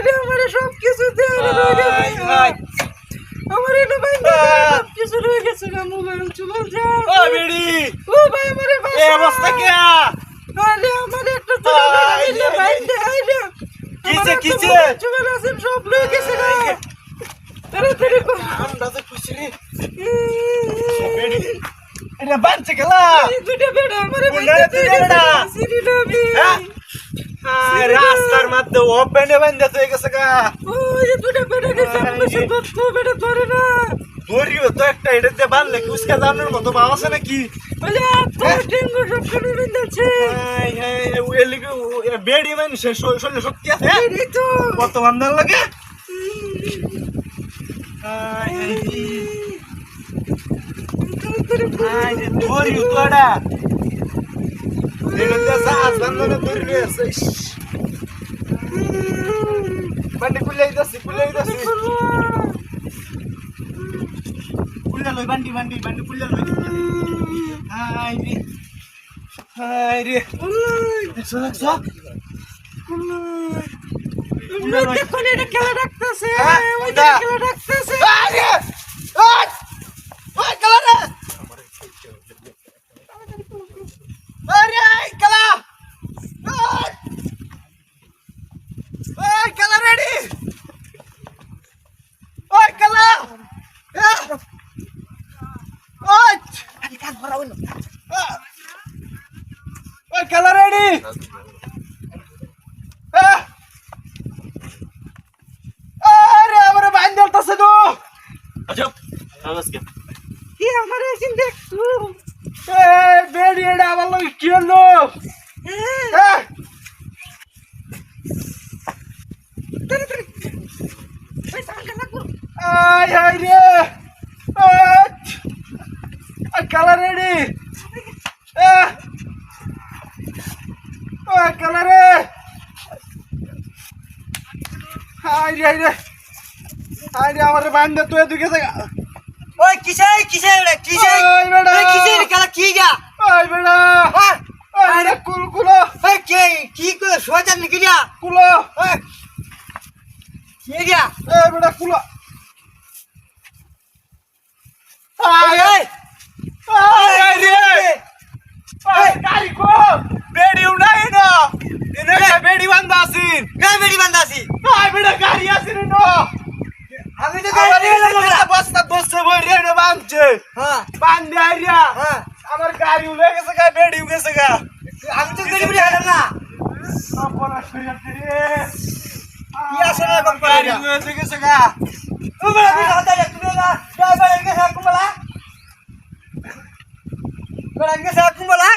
আরে আমারে সব কিছু দে আমার এটা ভাই সব কিছু রয়ে গেছে গা মোবাইল চলে যা ও বেড়ি ও ভাই আমারে এই অবস্থা কি আরে আমারে একটা চলে ভাই দে আইরে কিছে চলে আসেন সব রয়ে গেছে গা আরে তেরে আমরা তো খুশি রে বেড়ি এটা বানছে গেলা দুটো বেড়া আমারে সিরি নবী রাস্তার মধ্যে ওপেনে বান্ধা হয়ে গেছে গা ওই দুটো বেড়া গেছে আমাকে তো বেড়া ধরে না ধরিও তো একটা এটাতে বানলে কি উস্কা জানার মতো বাবা আছে নাকি বলে তো ডেঙ্গু সব করে বিন্দাছে বেড়ি মানুষ শরীরে শক্তি আছে এই তো কত বান্ধার লাগে ধরিও তো এটা বান্ডি কুলাই দাসি কুলা লই বান্ডি কুলা লই হাই রে দেখছো দেখুন এটা খেলা ডাকতেছে ওই খেলা ডাকতেছে আরে ওই খেলা রে আরে খেলা ওই খেলা রেডি ওই খেলা ওই আরে কাজ ভরাও না ওই খেলা রেডি আরে আমার বান্ডলটাছে তো আচ্ছা আজকে কি আমারে সিন দেখছু বেড়ি এটা আমার লোক কি হলো হাই রে কালার রেডি কালারে হাই রে আমার বান্ধব তুই এদিকে ওই কিসে ওই বেটা ওই কিসে খেলা কি যা ওই বেটা আরে কুলো ওই কে কি করে সোজা নাকি যা কুলো ওই কি যা এই বেটা কুলো ওই আই রে ওই গাড়ি কো বেড়ি উড়াই না এনে বেড়ি বান্ধা আছিস না বেড়ি বান্দাছি আই বেটা গাড়ি আছিস না আমি তো গাড়ি লাগা বস্তা বসে বই রেডে বাঁধছে হ্যাঁ বান্ধে আইয়া হ্যাঁ আমার গাড়ি উড়ে গেছে গা বেড়ি উড়ে গেছে গা আমি তো গাড়ি বিড়ি হারাম না আপনা শরীরে রে কি আছে না কোন গাড়ি পাড়া উড়ে গেছে গা তুমি আমি হাতে তুমি না ড্রাইভার এর কাছে কুমলা বড় এর কাছে কুমলা